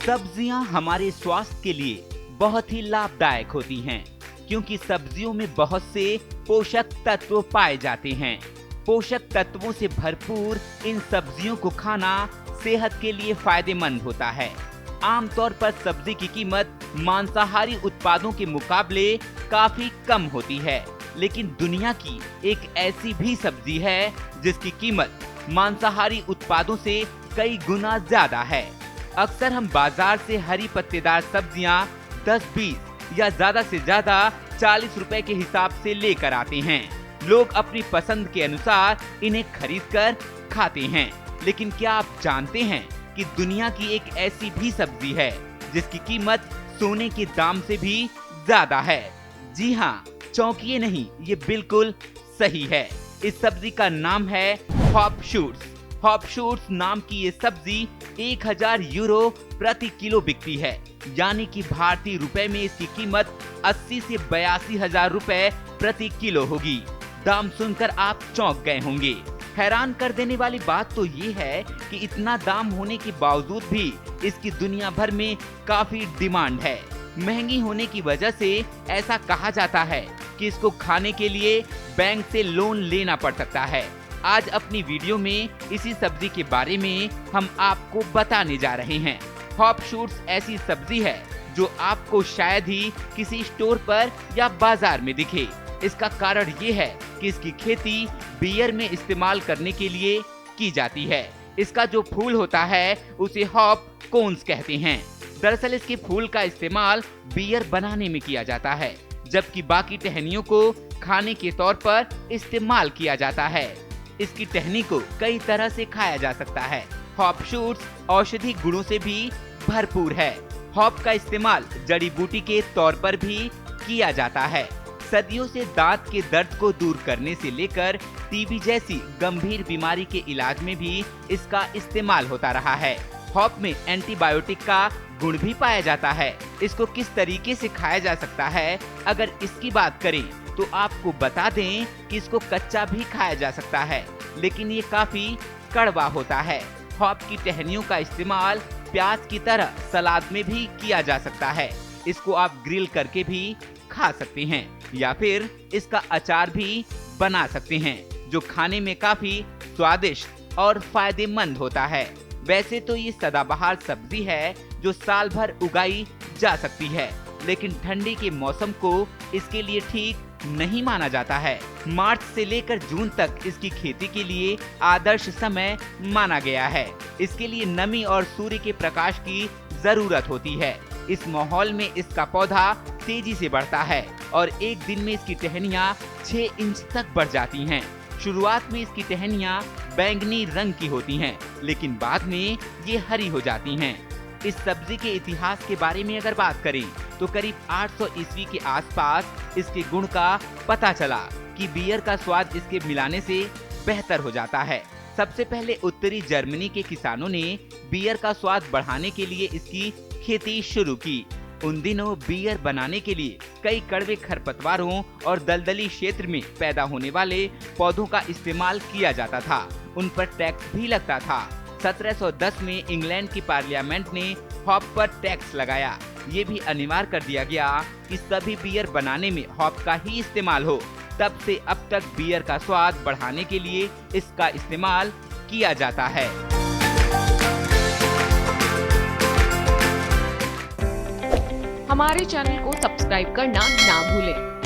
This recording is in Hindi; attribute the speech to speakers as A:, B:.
A: सब्जियां हमारे स्वास्थ्य के लिए बहुत ही लाभदायक होती हैं, क्योंकि सब्जियों में बहुत से पोषक तत्व पाए जाते हैं। पोषक तत्वों से भरपूर इन सब्जियों को खाना सेहत के लिए फायदेमंद होता है। आमतौर पर सब्जी की कीमत मांसाहारी उत्पादों के मुकाबले काफी कम होती है, लेकिन दुनिया की एक ऐसी भी सब्जी है जिसकी कीमत मांसाहारी उत्पादों से कई गुना ज्यादा है। अक्सर हम बाजार से हरी पत्तेदार सब्जियां 10-20 या ज्यादा से ज्यादा 40 रुपए के हिसाब से लेकर आते हैं। लोग अपनी पसंद के अनुसार इन्हें खरीदकर खाते हैं, लेकिन क्या आप जानते हैं कि दुनिया की एक ऐसी भी सब्जी है जिसकी कीमत सोने के दाम से भी ज्यादा है? जी हाँ, चौंकिए नहीं, ये बिल्कुल सही है। इस सब्जी का नाम है हॉप शूट्स। हॉप शूट्स नाम की ये सब्जी 1000 यूरो प्रति किलो बिकती है, यानी कि भारतीय रुपए में इसकी कीमत 80 से 82 हजार रुपए प्रति किलो होगी। दाम सुनकर आप चौंक गए होंगे। हैरान कर देने वाली बात तो ये है कि इतना दाम होने के बावजूद भी इसकी दुनिया भर में काफी डिमांड है। महंगी होने की वजह से ऐसा कहा जाता है कि इसको खाने के लिए बैंक से लोन लेना पड़ सकता है। आज अपनी वीडियो में इसी सब्जी के बारे में हम आपको बताने जा रहे हैं। हॉप शूट्स ऐसी सब्जी है जो आपको शायद ही किसी स्टोर पर या बाजार में दिखे। इसका कारण ये है कि इसकी खेती बियर में इस्तेमाल करने के लिए की जाती है। इसका जो फूल होता है उसे हॉप कोन्स कहते हैं। दरअसल इसके फूल का इस्तेमाल बियर बनाने में किया जाता है, जबकि बाकी टहनियों को खाने के तौर पर इस्तेमाल किया जाता है। इसकी टहनी को कई तरह से खाया जा सकता है। हॉप शूट्स औषधि गुणों से भी भरपूर है। हॉप का इस्तेमाल जड़ी बूटी के तौर पर भी किया जाता है। सदियों से दांत के दर्द को दूर करने से लेकर टीबी जैसी गंभीर बीमारी के इलाज में भी इसका इस्तेमाल होता रहा है। हॉप में एंटीबायोटिक का गुण भी पाया जाता है। इसको किस तरीके से खाया जा सकता है, अगर इसकी बात करें तो आपको बता दें कि इसको कच्चा भी खाया जा सकता है, लेकिन ये काफी कड़वा होता है। हॉप की टहनियों का इस्तेमाल प्याज की तरह सलाद में भी किया जा सकता है। इसको आप ग्रिल करके भी खा सकते हैं या फिर इसका अचार भी बना सकते हैं, जो खाने में काफी स्वादिष्ट और फायदेमंद होता है। वैसे तो ये सदाबहार सब्जी है जो साल भर उगाई जा सकती है, लेकिन ठंडी के मौसम को इसके लिए ठीक नहीं माना जाता है। मार्च से लेकर जून तक इसकी खेती के लिए आदर्श समय माना गया है। इसके लिए नमी और सूर्य के प्रकाश की जरूरत होती है। इस माहौल में इसका पौधा तेजी से बढ़ता है और एक दिन में इसकी टहनियाँ 6 इंच तक बढ़ जाती हैं। शुरुआत में इसकी टहनियाँ बैंगनी रंग की होती हैं, लेकिन बाद में ये हरी हो जाती हैं। इस सब्जी के इतिहास के बारे में अगर बात करें तो करीब 800 ईस्वी के आसपास इसके गुण का पता चला कि बियर का स्वाद इसके मिलाने से बेहतर हो जाता है। सबसे पहले उत्तरी जर्मनी के किसानों ने बियर का स्वाद बढ़ाने के लिए इसकी खेती शुरू की। उन दिनों बियर बनाने के लिए कई कड़वे खरपतवारों और दलदली क्षेत्र में पैदा होने वाले पौधों का इस्तेमाल किया जाता था। उन पर टैक्स भी लगता था। 1710 में इंग्लैंड की पार्लियामेंट ने हॉप पर टैक्स लगाया। ये भी अनिवार्य कर दिया गया कि सभी बियर बनाने में हॉप का ही इस्तेमाल हो। तब से अब तक बियर का स्वाद बढ़ाने के लिए इसका इस्तेमाल किया जाता है।
B: हमारे चैनल को सब्सक्राइब करना ना भूलें।